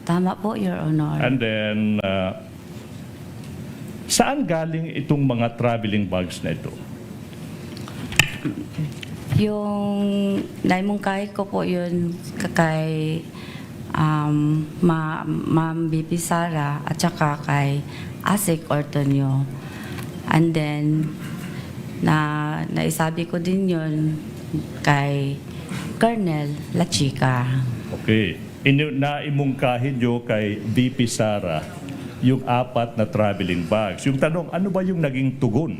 Tama po, Your Honor. And then, saan galing itong mga traveling bags na ito? Yung naimungkahi ko po yun kay Ma'am BP Sara at saka kay Asik Ortonio. And then, naisabi ko din yun kay Colonel La Chica. Okay. Naimungkahin nyo kay BP Sara yung 4 na traveling bags. Yung tanong, ano ba yung naging tugon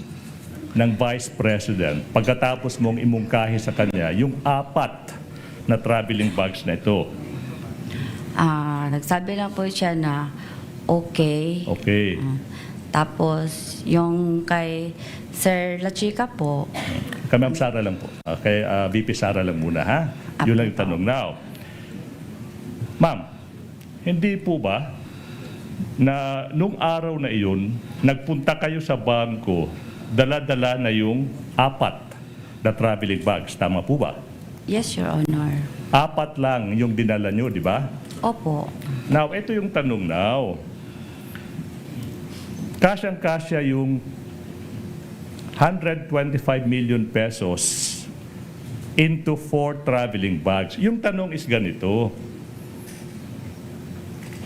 ng Vice President pagkatapos mong imungkahi sa kanya yung 4 na traveling bags na ito? Nagsabi lang po siya na okay. Okay. Tapos, yung kay Sir La Chica po, Kay Ma'am Sara lang po. Kay VP Sara lang muna, ha? Yun lang yung tanong. Now, Ma'am, hindi po ba na nung araw na iyon, nagpunta kayo sa bangko, dala-dala na yung 4 na traveling bags? Tama po ba? yes, Your Honor. 4 lang yung dinala nyo, di ba? Opo. Now, ito yung tanong now. Kasyang-kasya yung 125 million pesos into 4 traveling bags. Yung tanong is ganito.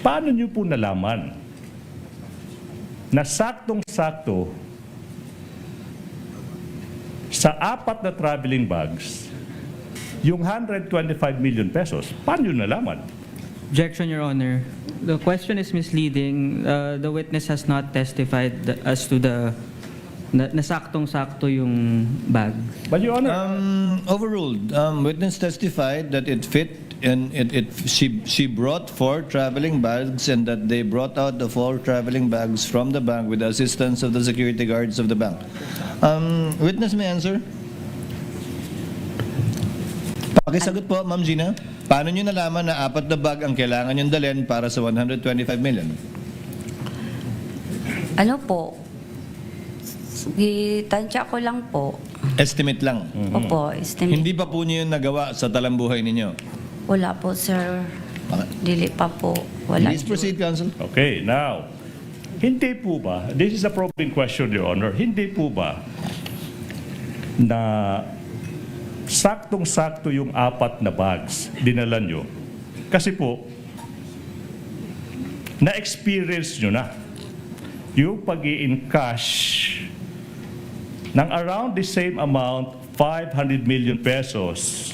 Paano nyo po nalaman na saktong-sakto sa 4 na traveling bags, yung 125 million pesos, paano nyo nalaman? Objection, Your Honor. The question is misleading. The witness has not testified as to the nasaktong-sakto yung bag. But Your Honor, Overruled. Witness testified that it fit and she brought 4 traveling bags and that they brought out the 4 traveling bags from the bank with the assistance of the security guards of the bank. Witness may answer. Pakisagot po, Ma'am Gina. Paano nyo nalaman na 4 na bag ang kailangan nyo dalhin para sa 125 million? Ano po? Tansya ko lang po. Estimate lang. Opo, estimate. Hindi pa po nyo yun nagawa sa talambuhay ninyo? Wala po, sir. Bakit? Dili pa po. Wala. Please proceed, Counsel. okay, now, hindi po ba, this is a probing question, Your Honor, hindi po ba na saktong-sakto yung 4 na bags dinala nyo? Kasi po, na-experience nyo na yung pag-i-encash ng around the same amount, 500 million pesos,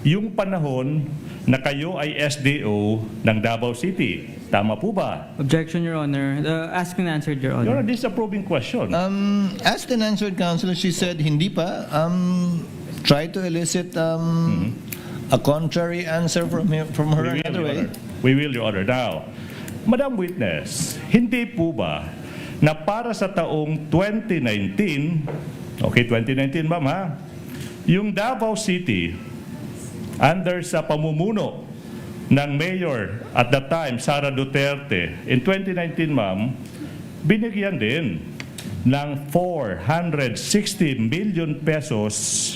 yung panahon na kayo ay SDO ng Davao City. Tama po ba? Objection, Your Honor. Asked and answered, Your Your Honor, Honor. this is a probing question. Asked and answered, Counsel, she said hindi pa. Try to elicit a contrary answer from her We will, another Your way. Honor. We will, Your Honor. Now, Madam Witness, hindi po ba na para sa taong 2019, okay, 2019, ma'am, ha? Yung Davao City, under sa pamumuno ng Mayor at that time, Sara Duterte, in 2019, ma'am, binigyan din ng 460 million pesos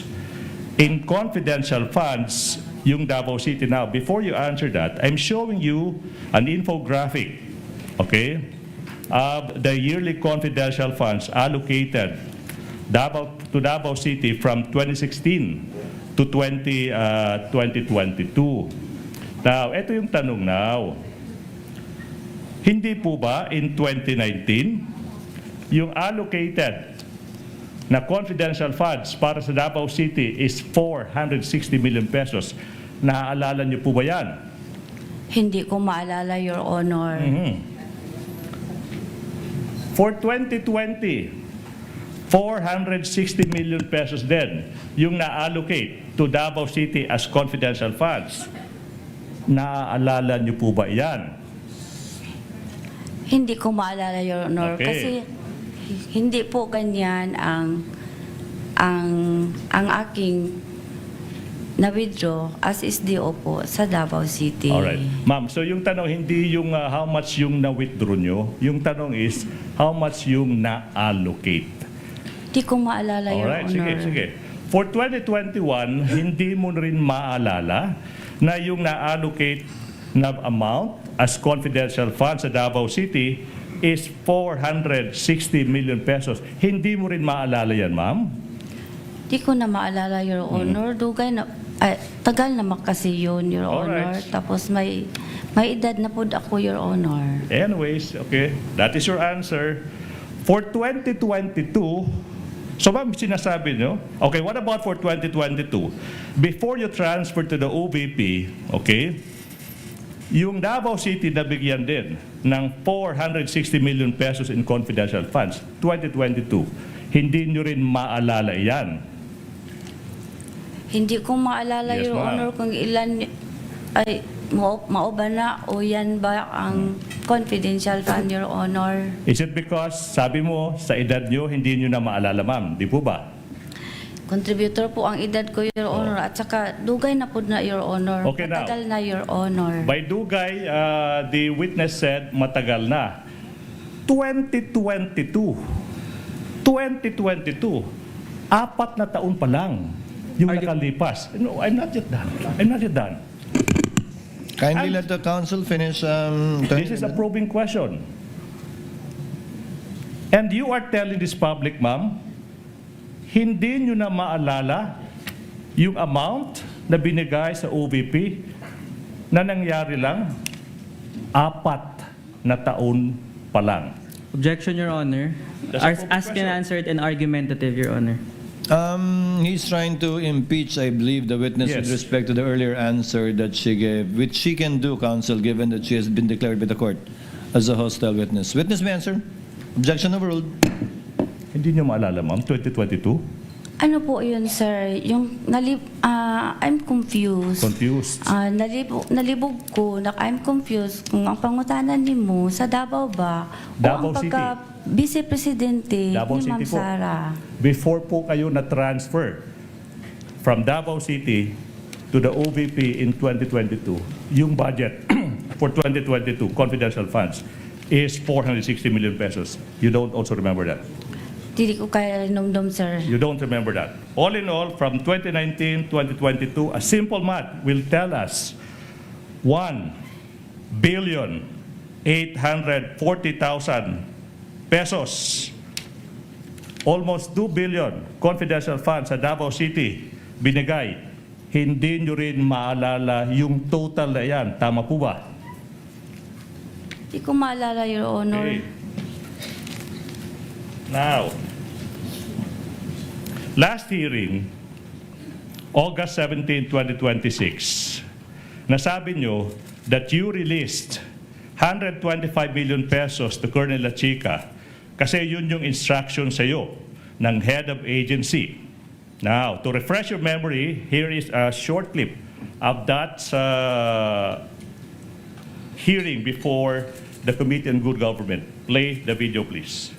in confidential funds yung Davao City. Now, before you answer that, I'm showing you an infographic, okay, of the yearly confidential funds allocated to Davao City from 2016 to 2022. Now, ito yung tanong now. Hindi po ba in 2019, yung allocated na confidential funds para sa Davao City is 460 million pesos? Naaalala niyo po ba yan? Hindi ko maalala, Your Honor. For 2020, 460 million pesos din yung na-allocate to Davao City as confidential funds. Naaalala niyo po ba yan? Hindi ko maalala, Your Honor. Okay. Kasi hindi po ganyan ang aking na-withdraw as SDO po sa Davao City. Alright. Ma'am, so yung tanong, hindi yung how much yung na-withdraw nyo. Yung tanong is, how much yung na-allocate. Hindi ko maalala, Your Alright, Honor. sige. For 2021, hindi mo rin maalala na yung na-allocate na amount as confidential funds sa Davao City is 460 million pesos. Hindi mo rin maalala yan, ma'am? Di ko na maalala, Your Honor. Dugay na, tagal na makasi yun, Your Honor. Alright. Tapos may edad na po ako, Your Honor. Anyways, okay, that is your answer. For 2022, so ma'am, sinasabi nyo, okay, what about for 2022? Before you transfer to the OVP, okay, yung Davao City nabigyan din ng 460 million pesos in confidential funds, 2022. Hindi nyo rin maalala yan. Hindi ko maalala, Yes, Your ma'am. Honor, kung ilan, ay, mao ba na o yan ba ang confidential fund, Your Honor? Is it because, sabi mo, sa edad nyo, hindi nyo na maalala, ma'am? Di po ba? Contributor po ang edad ko, Your Honor, at saka dugay na po na, Your Honor. Okay, now. Matagal na, Your Honor. By Dugay, the witness said matagal na. 2022, 4 na taon pa lang yung nakalipas. No, I'm not yet done. I'm not yet done. Kindly let the council finish. This is a probing question. And you are telling this public, ma'am, hindi nyo na maalala yung amount na binigay sa OVP na nangyari lang 4 na taon pa lang. Objection, Your Honor. That's a full Ask and question. answered and argumentative, Your Honor. He's trying to impeach, I believe, the witness with Yes. respect to the earlier answer that she gave, which she can do, counsel, given that she has been declared by the court as a hostile witness. Witness may answer. Objection overruled. Hindi nyo maalala, ma'am, 2022? Ano po yun, sir? Yung I'm confused. Confused. Nalibog ko, I'm confused kung ang pangutanan ni mo sa Davao ba Davao o ang City. pagka-vice-presidente Davao ni Ma'am City po. Sara. Before po kayo na-transfer from Davao City to the OVP in 2022, yung budget for 2022, confidential funds, is 460 million pesos. You don't also remember that? Dili ko kaya numdum, sir. You don't remember that. All in all, from 2019, 2022, a simple math will tell us 1,840,000 pesos. Almost 2 billion confidential funds sa Davao City binigay. Hindi nyo rin maalala yung total na yan. Tama po ba? Di ko maalala, Your Honor. Okay. Now, last hearing, August 17, 2026, nasabi nyo that you released 125 million pesos to Colonel La Chica kasi yun yung instruction sa iyo ng head of agency. Now, to refresh your memory, here is a short clip of that hearing before the Committee on Good Government. Play the video, please.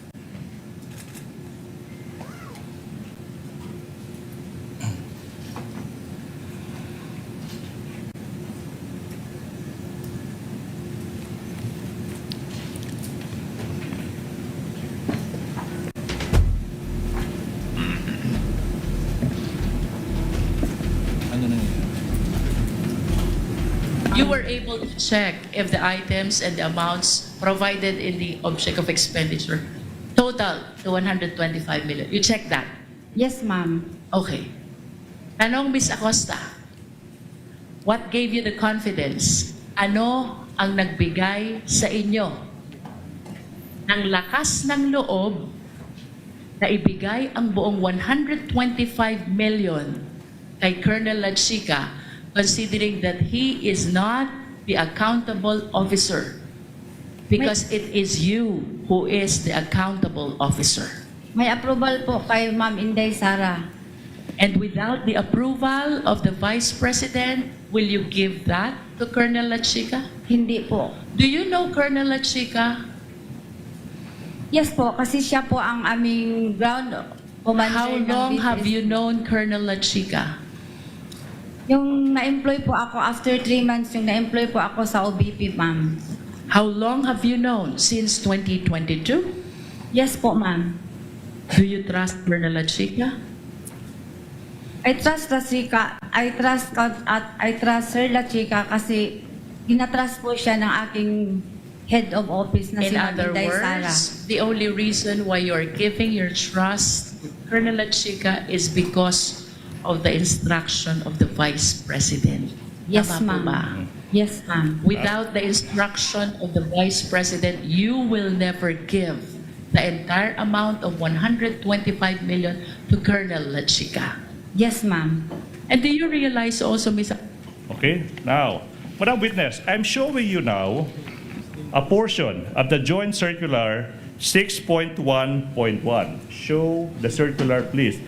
You were able to check if the items and the amounts provided in the object of expenditure total to 125 million. You checked that? Yes, ma'am. Okay. Tanong, Ms. Acosta, what gave you the confidence? Ano ang nagbigay sa inyo ng lakas ng loob na ibigay ang buong 125 million kay Colonel La Chica, considering that he is not the accountable officer, because it is you who is the accountable officer. May approval po kay Ma'am Inday Sara. And without the approval of the Vice President, will you give that to Colonel La Chica? Hindi po. Do you know Colonel La Chica? Yes po, kasi siya po ang aming ground commander How ng long BPS. have you known Colonel La Chica? Yung na-employ po ako after 3 months, yung na-employ po ako sa OBP, ma'am. How long have you known? Since 2022? Yes po, ma'am. Do you trust Colonel La Chica? I trust La Chica. I trust Sir La Chica kasi Ginatrust po siya ng aking head of office na si In other Inday Sara. words, the only reason why you're giving your trust to Colonel Lachica is because of the instruction of the Vice President. Yes, Tama po ba? ma'am. Yes, ma'am. Without the instruction of the Vice President, you will never give the entire amount of 125 million to Colonel Lachica. Yes, ma'am. And do you realize also, Ms. Okay? Now, Madam Witness, I'm showing you now a portion of the Joint Circular 6.1.1. Show the circular, please.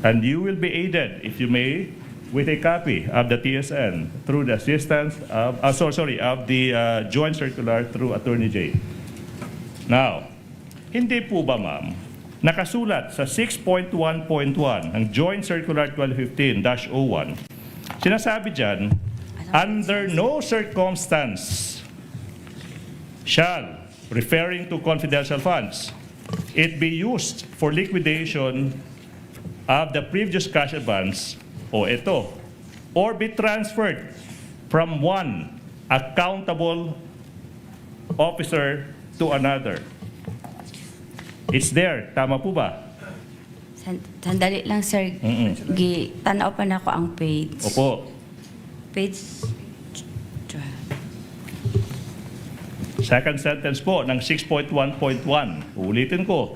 And you will be aided, if you may, with a copy of the TSN through the assistance of, of the Joint Circular through Attorney J. Now, hindi po ba, ma'am, nakasulat sa 6.1.1 ng Joint Circular 1215-01, sinasabi dyan, under no circumstance shall, referring to confidential funds, it be used for liquidation of the previous cash advance, o ito, or be transferred from one accountable officer to another. It's there. Tama po ba? Sandali lang, sir. Tanaw pa na ako ang page. Opo. Page 12. Second sentence po ng 6.1.1. Ulitin ko.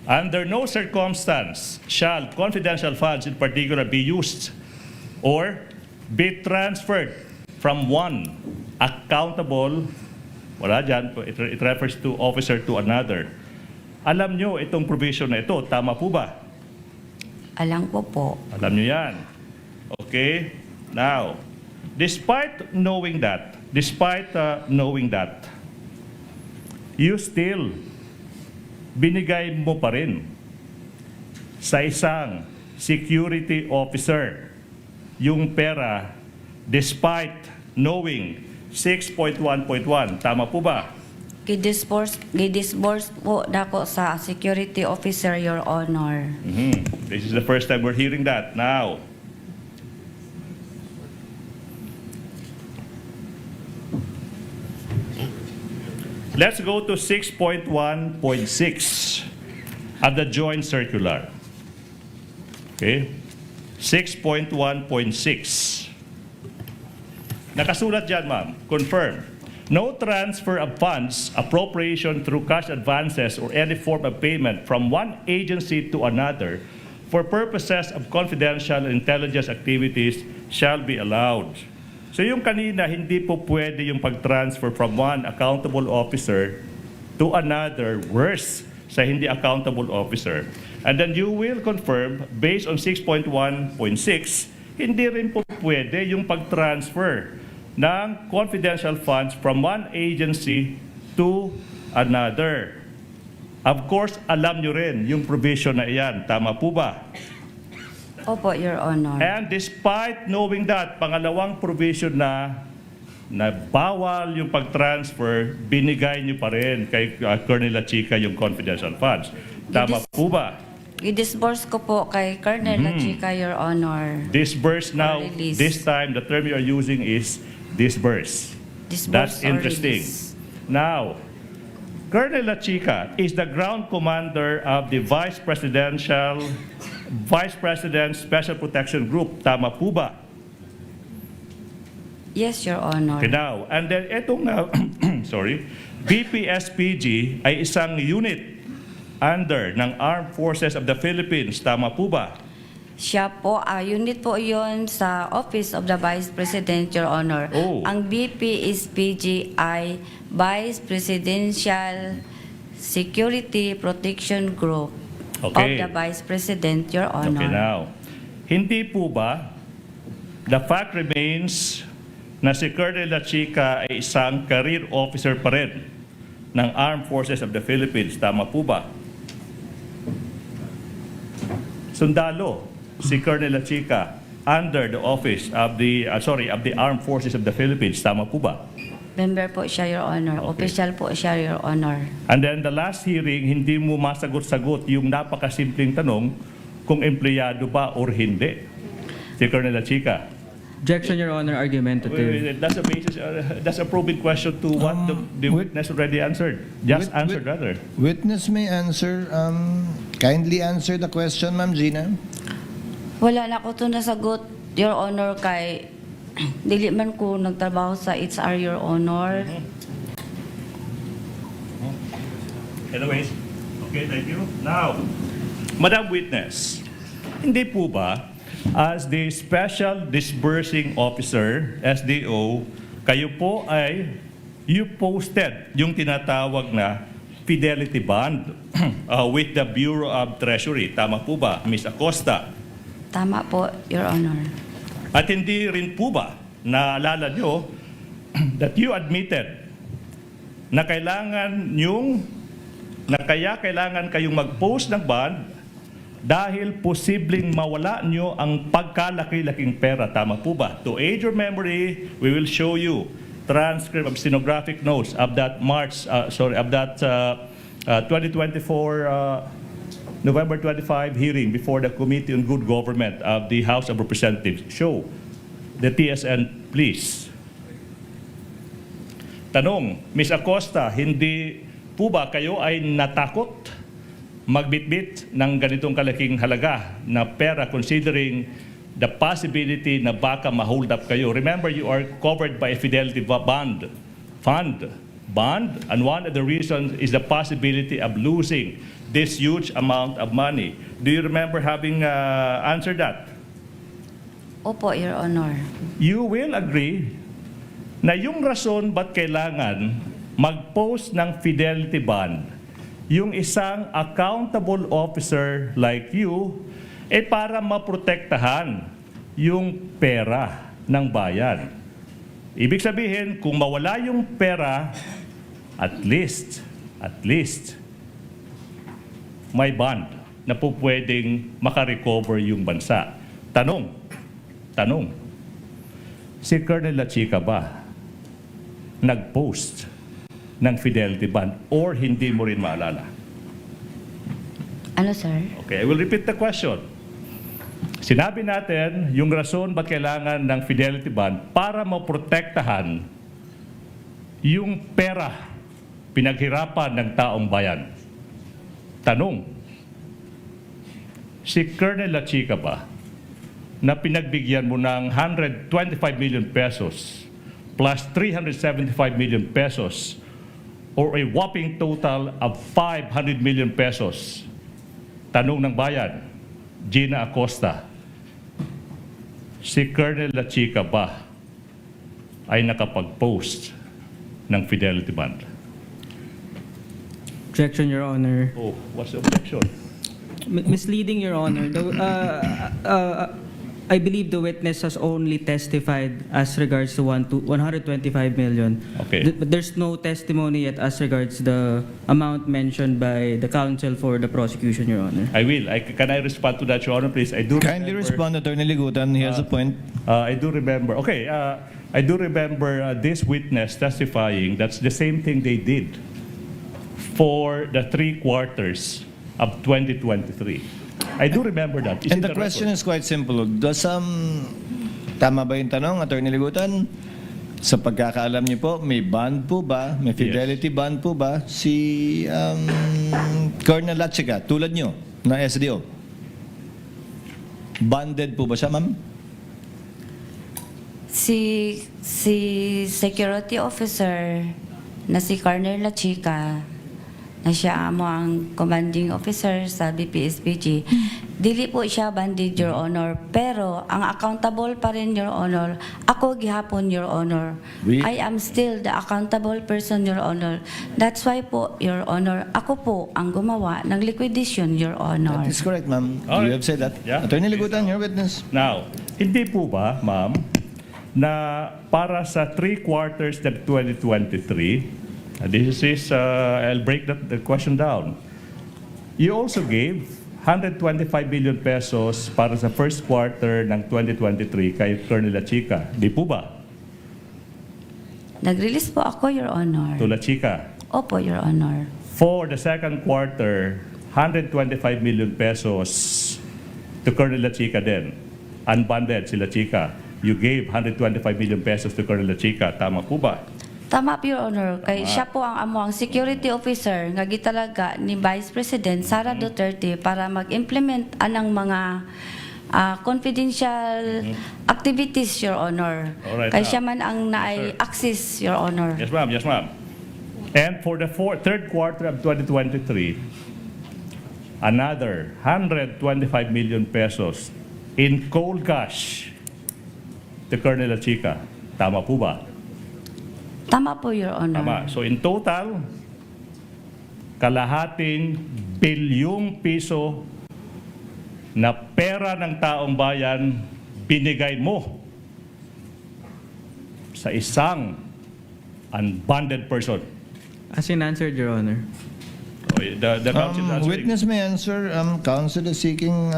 Under no circumstance shall confidential funds in particular be used or be transferred from one accountable, wala dyan, it refers to officer to another. Alam nyo itong provision na ito, tama po ba? Alam ko po. Alam nyo yan. Okay? Now, despite knowing that, you still binigay mo pa rin sa isang security officer yung pera despite knowing 6.1.1. Tama po ba? Gidisburse po dako sa security officer, Your Honor. This is the first time we're hearing that. Now, let's go to 6.1.6 of the Joint Circular. Okay? 6.1.6. Nakasulat dyan, ma'am. Confirm. No transfer of funds, appropriation through cash advances or any form of payment from one agency to another for purposes of confidential intelligence activities shall be allowed. So yung kanina, hindi po pwede yung pag-transfer from one accountable officer to another, worse, sa hindi accountable officer. And then you will confirm, based on 6.1.6, hindi rin po pwede yung pag-transfer ng confidential funds from one agency to another. Of course, alam nyo rin yung provision na iyan. Tama po ba? Opo, Your Honor. And despite knowing that, pangalawang provision na bawal yung pag-transfer, binigay nyo pa rin kay Colonel Lachica yung confidential funds. Tama po ba? I-disburse ko po kay Colonel Lachica, Your Honor. Disburse now, Release. this time the term you are using is disburse. Disburse That's or interesting. release. Now, Colonel Lachica is the ground commander of the Vice President's Special Protection Group. Tama po ba? Yes, Your Honor. Okay, now, and then itong BPSPG ay isang unit under ng Armed Forces of the Philippines. Tama po ba? Siya po, unit po yon sa Office of the Vice President, Your Honor. Oh. Ang BPSPG ay Vice Presidential Security Protection Group of Okay. the Vice President, Your Honor. Okay, now, hindi po ba the fact remains na si Colonel Lachica ay isang career officer pa rin ng Armed Forces of the Philippines. Tama po ba? Sundalo si Colonel Lachica under the office of the Armed Forces of the Philippines. Tama po ba? Member po siya, Your Honor. Okay. Official po siya, Your Honor. And then the last hearing, hindi mo masagot-sagot yung napakasimpleng tanong kung empleyado ba or hindi si Colonel Lachica. Objection, Your Honor, argumentative. That's a basis, that's a probing question to what the witness already answered. Answered rather. Witness may answer. Kindly answer the question, Ma'am Gina. Wala na ko to nasagot, Your Honor, kay dili man ko nagtrabaho sa HR, Your Honor. Anyways, okay, thank you. Now, Madam Witness, hindi po ba, as the Special Disbursing Officer, SDO, kayo po ay, you posted yung tinatawag na fidelity bond with the Bureau of Treasury. Tama po ba, Ms. Acosta? Tama po, Your Honor. At hindi rin po ba, naalala nyo, that you admitted na kailangan kailangan kayong mag-post ng bond dahil posibleng mawala nyo ang pagkalaki-laking pera. Tama po ba? To aid your memory, we will show you transcript of stenographic notes of that 2024 November 25 hearing before the Committee on Good Government of the House of Representatives. Show the TSN, please. Tanong, Ms. Acosta, hindi po ba kayo ay natakot magbitbit ng ganitong kalaking halaga na pera considering the possibility na baka ma-hold up kayo? Remember, you are covered by a fidelity bond, and one of the reasons is the possibility of losing this huge amount of money. Do you remember having answered that? Opo, Your Honor. You will agree na yung rason ba't kailangan mag-post ng fidelity bond yung isang accountable officer like you para maprotektahan yung pera ng bayan. Ibig sabihin, kung mawala yung pera, at least, may bond na po pwedeng makarecover yung bansa. Tanong, si Colonel Lachica ba nag-post ng fidelity bond or hindi mo rin maalala? Ano, sir? Okay, I will repeat the question. Sinabi natin yung rason ba kailangan ng fidelity bond para maprotektahan yung pera pinaghirapan ng taong bayan. Tanong, si Colonel Lachica ba na pinagbigyan mo ng 125 million pesos plus 375 million pesos or a whopping total of 500 million pesos? Tanong ng bayan, Gina Acosta, si Colonel Lachica ba ay nakapag-post ng fidelity bond? Objection, Your Honor. Oh, what's the objection? Misleading, Your Honor. I believe the witness has only testified as regards to 125 million. Okay. But there's no testimony yet as regards the amount mentioned by the counsel for the prosecution, Your Honor. I will. Can I respond to that, Your Honor, please? I do Kindly remember, respond, Attorney Ligutan. He has a point. I do remember. Okay. I do remember this witness testifying. That's the same thing they did for the 3 quarters of 2023. I do remember that. And the question is quite simple. Tama ba yung tanong, Attorney Ligutan? Sa pagkakaalam niyo po, may bond po ba? May fidelity bond po ba? Si Colonel Lachica, tulad niyo, na SDO. Bonded po ba siya, ma'am? Si security officer na si Colonel Lachica, na siya amo ang commanding officer sa BPSPG, dili po siya banded, Your Honor. Pero ang accountable pa rin, Your Honor, ako gihapon, Your Honor. I am still the accountable person, Your Honor. That's why po, Your Honor, ako po ang gumawa ng liquidation, Your Honor. That is correct, ma'am. All You right. have said that. Yeah. Attorney Ligutan, your witness. Now, hindi po ba, ma'am, na para sa 3 quarters ng 2023, this is, I'll break the question down. You also gave 125 billion pesos para sa first quarter ng 2023 kay Colonel Lachica. Di po ba? Nag-release po ako, Your Honor. To Lachica. Opo, Your Honor. For the second quarter, 125 million pesos to Colonel Lachica din. Unbundled si Lachica. you gave 125 million pesos to Colonel Chica. Tama po ba? Tama po, Your Honor. Kay Tama. siya po ang amuang security officer nga gitalaga ni Vice President Sara Duterte para mag-implement anang mga confidential activities, Your Honor. Alright, Kay now. siya man ang naay access, Your Honor. Yes, ma'am. Yes, ma'am. And for the third quarter of 2023, another 125 million pesos in cold cash to Colonel Chica. Tama po ba? Tama po, Your Honor. Tama. So in total, kalahating bilyong piso na pera ng taong bayan binigay mo sa isang unbonded person. As in answered, Your Honor. The counsel is answering. Witness may answer. Counsel is seeking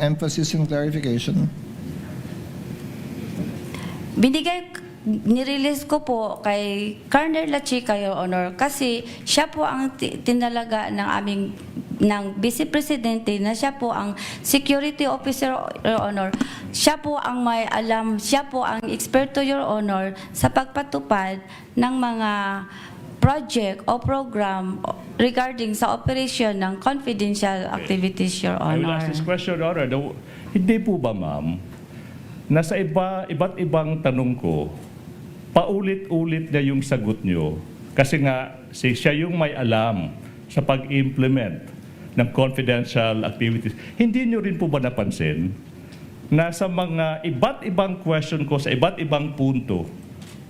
emphasis and clarification. Nirelease ko po kay Colonel Chica, Your Honor, kasi siya po ang tinalaga ng Vice Presidente na siya po ang security officer, Your Honor. Siya po ang may alam, siya po ang eksperto, Your Honor, sa pagpatupad ng mga project o program regarding sa operation ng confidential activities, Your I will Honor. ask this question, Your Honor. Hindi po ba, ma'am, nasa iba't ibang tanong ko, paulit-ulit na yung sagot nyo kasi nga siya yung may alam sa pag-implement ng confidential activities. Hindi nyo rin po ba napansin na sa mga iba't ibang question ko sa iba't ibang punto,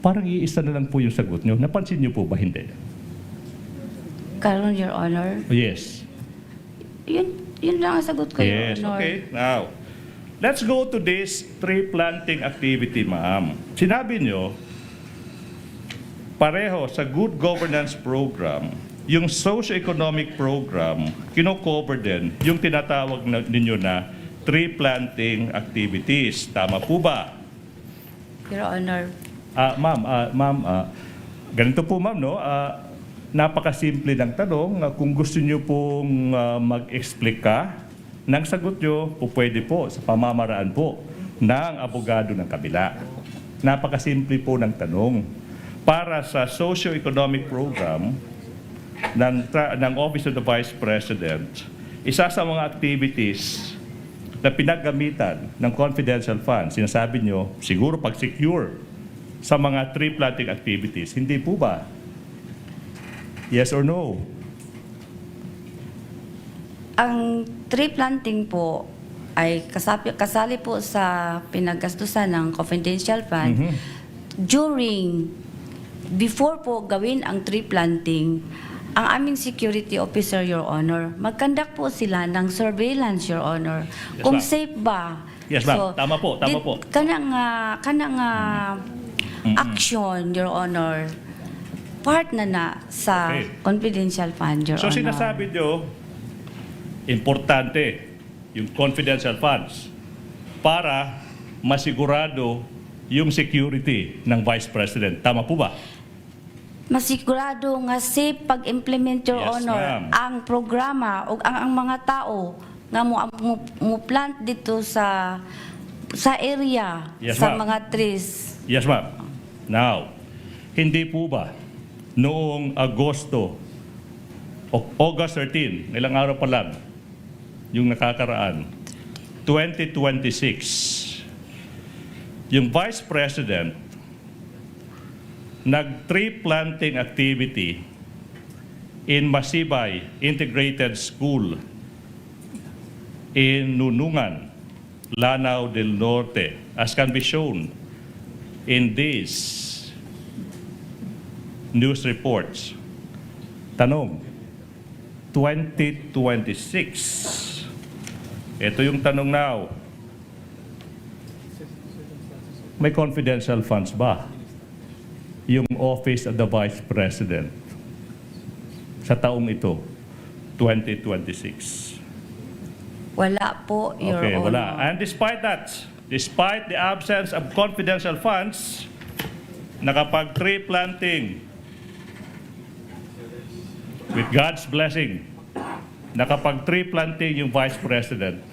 parang iisa na lang po yung sagot nyo? Napansin nyo po ba? Hindi. Karon, Your Honor. Yes. Yun lang ang sagot ko, Your Yes, Honor. okay. Now, let's go to this tree planting activity, ma'am. Sinabi nyo, pareho sa good governance program, yung socio-economic program, kino-cover din yung tinatawag ninyo na tree planting activities. Tama po ba? Your Honor. Ma'am, ganito po ma'am, no? Napakasimple ng tanong. Kung gusto nyo pong mag-explica ng sagot nyo, pwede po sa pamamaraan po ng abogado ng kabila. Napakasimple po ng tanong. Para sa socio-economic program ng Office of the Vice President, isa sa mga activities na pinaggamitan ng confidential funds, sinasabi nyo, siguro pag-secure sa mga tree planting activities. Hindi po ba? Yes or no? Ang tree planting po ay kasali po sa pinaggastusan ng confidential fund. Before po gawin ang tree planting, ang aming security officer, Your Honor, mag-conduct po sila ng surveillance, Your Honor. Yes, Kung ma'am. safe ba. Yes, ma'am. Tama po. Kanang action, Your Honor, part na sa Okay. confidential fund, Your So Honor. sinasabi nyo, importante yung confidential funds para masigurado yung security ng Vice President. Tama po ba? Masigurado nga safe pag-implement, Your Yes, Honor, ma'am. ang programa o ang mga tao nga mo plant dito sa area, Yes, sa ma'am. mga trees. Yes, ma'am. Now, hindi po ba noong Agosto o August 13, ilang araw pa lang, yung nakakaraan, 2026, yung Vice President nag-tree planting activity in Masibay Integrated School in Nunungan, Lanao del Norte, as can be shown in these news reports. Tanong, 2026. Ito yung tanong now. May confidential funds ba yung Office of the Vice President sa taong ito, 2026? Wala po, Your Okay, Honor. wala. And despite that, despite the absence of confidential funds, nakapag-tree planting with God's blessing, nakapag-tree planting yung Vice President,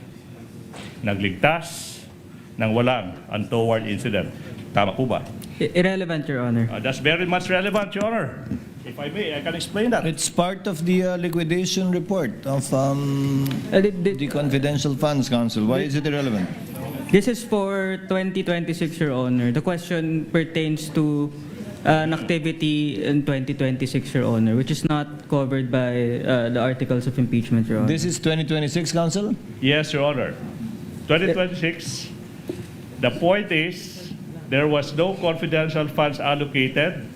nagligtas ng walang untoward incident. Tama po ba? Irrelevant, Your Honor. That's very much relevant, Your Honor. If I may, I can explain that. It's part of the liquidation report of the confidential funds, Counsel. Why is it irrelevant? This is for 2026, Your Honor. The question pertains to an activity in 2026, Your Honor, which is not covered by the articles of impeachment, Your Honor. This is 2026, Counsel? Yes, Your Honor. 2026, the point is, there was no confidential funds allocated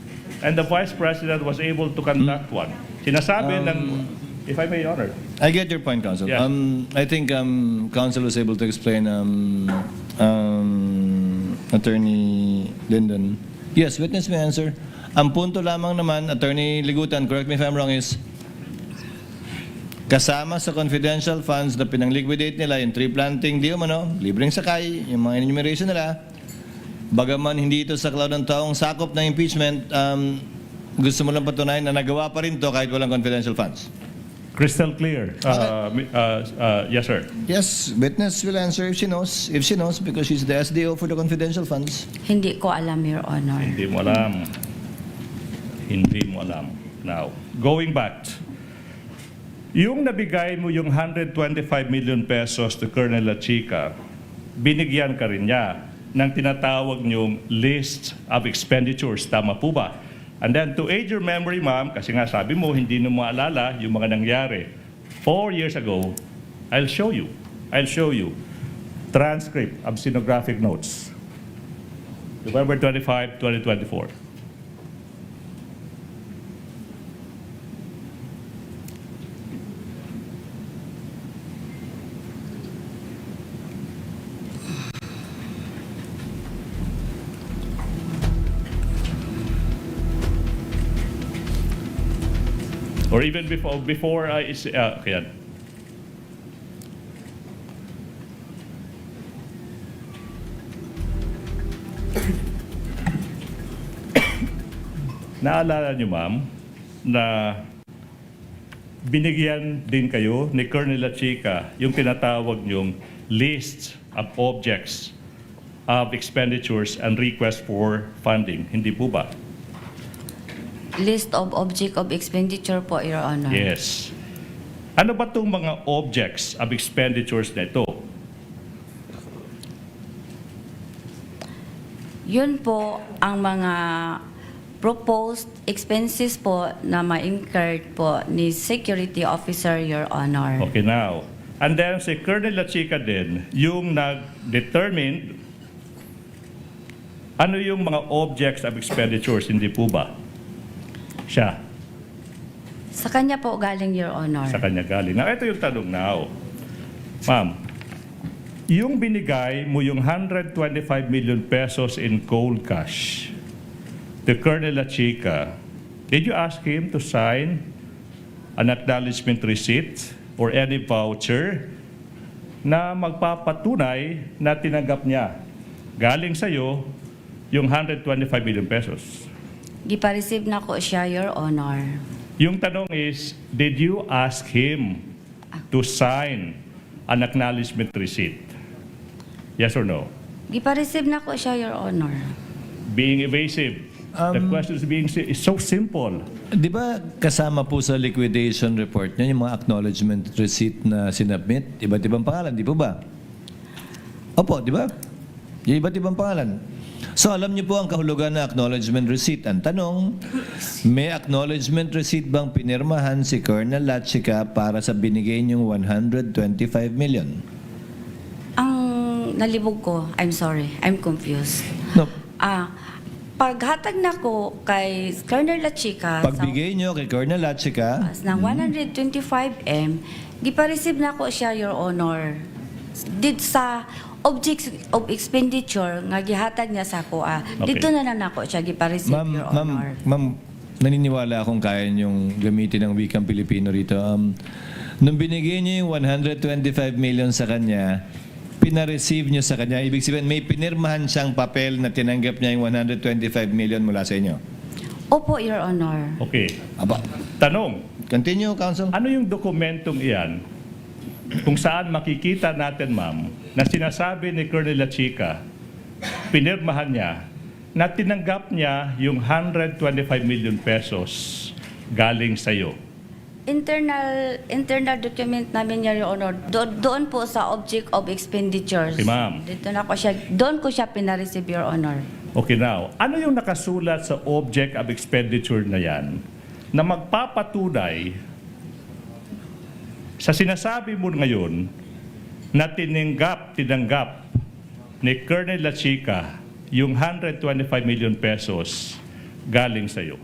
and the Vice President was able to conduct one. Sinasabi ng, if I may, Your Honor. I get your point, Counsel. Yeah. I think Counsel was able to explain, Attorney Linden. Yes, witness may answer. Ang punto lamang naman, Attorney Ligutan, correct me if I'm wrong, is kasama sa confidential funds na pinang-liquidate nila, yung tree planting, di umano, libreng sakay, yung mga enumeration nila, bagaman hindi ito sa cloud ng taong sakop ng impeachment, gusto mo lang patunayan na nagawa pa rin to kahit walang confidential funds. Crystal clear. Yes, sir. Yes, witness will answer if she knows. If she knows, because she's the SDO for the confidential funds. Hindi ko alam, Your Honor. Hindi mo alam. Hindi mo alam. Now, going back, yung nabigay mo yung 125 million pesos to Colonel Lachica, binigyan ka rin niya ng tinatawag niyong list of expenditures. Tama po ba? And then to aid your memory, ma'am, kasi nga sabi mo, hindi mo maalala yung mga nangyari. 4 years ago, I'll show you. Transcript of stenographic notes. November 25, 2024. Or even before okay. Naalala niyo, ma'am, na binigyan din kayo ni Colonel Lachica yung tinatawag niyong list of objects of expenditures and requests for funding. Hindi po ba? List of object of expenditure po, Your Honor. Yes. Ano ba itong mga objects of expenditures na ito? Yun po ang mga proposed expenses po na ma-incurred po ni Security Officer, Your Honor. Okay, now. And then si Colonel Lachica din, yung nag-determine ano yung mga objects of expenditures, hindi po ba? Siya. Sa kanya po galing, Your Honor. Sa kanya galing. Now, ito yung tanong now. Ma'am, yung binigay mo yung 125 million pesos in cold cash to Colonel Lachica, did you ask him to sign an acknowledgement receipt or any voucher na magpapatunay na tinanggap niya galing sa'yo yung 125 million pesos? Gipa-receive na ko siya, Your Honor. Yung tanong is, did you ask him to sign an acknowledgement receipt? Yes or no? Gipa-receive na ko siya, Your Honor. Being evasive. The question is so simple. Di ba kasama po sa liquidation report niya yung mga acknowledgement receipt na sinubmit? Iba't ibang pangalan, di po ba? Opo, di ba? Yung iba't ibang pangalan. So alam niyo po ang kahulugan na acknowledgement receipt. Ang tanong, may acknowledgement receipt bang pinirmahan si Colonel Lachica para sa binigay niyong 125 million? Ang nalibog ko, I'm sorry, I'm confused. No. Paghatag na ko kay Colonel Lachica Pagbigay niyo kay Colonel Lachica, ng 125M, gipa-receive na ko siya, Your Honor. Did sa objects of expenditure nga gihatag niya sa ko, Okay. dito na lang ako siya gipa-receive, Your Honor. Ma'am, naniniwala akong kaya niyong gamitin ang wikang Pilipino rito. Nung binigay niyo yung 125 million sa kanya, pina-receive niyo sa kanya, ibig sabihin may pinirmahan siyang papel na tinanggap niya yung 125 million mula sa inyo? Opo, Your Honor. Okay. Aba, Tanong, continue, Counsel. ano yung dokumentong iyan kung saan makikita natin, ma'am, na sinasabi ni Colonel La Chica, pinirmahan niya, na tinanggap niya yung 125 million pesos galing sa iyo. Internal document namin niya, Your Honor. Doon po sa object of expenditures. Okay, ma'am. Doon ko siya pinareceive, Your Honor. Okay, now, ano yung nakasulat sa object of expenditure na yan na magpapatunay sa sinasabi mo ngayon na tinanggap ni Colonel La Chica yung 125 million pesos galing sa iyo?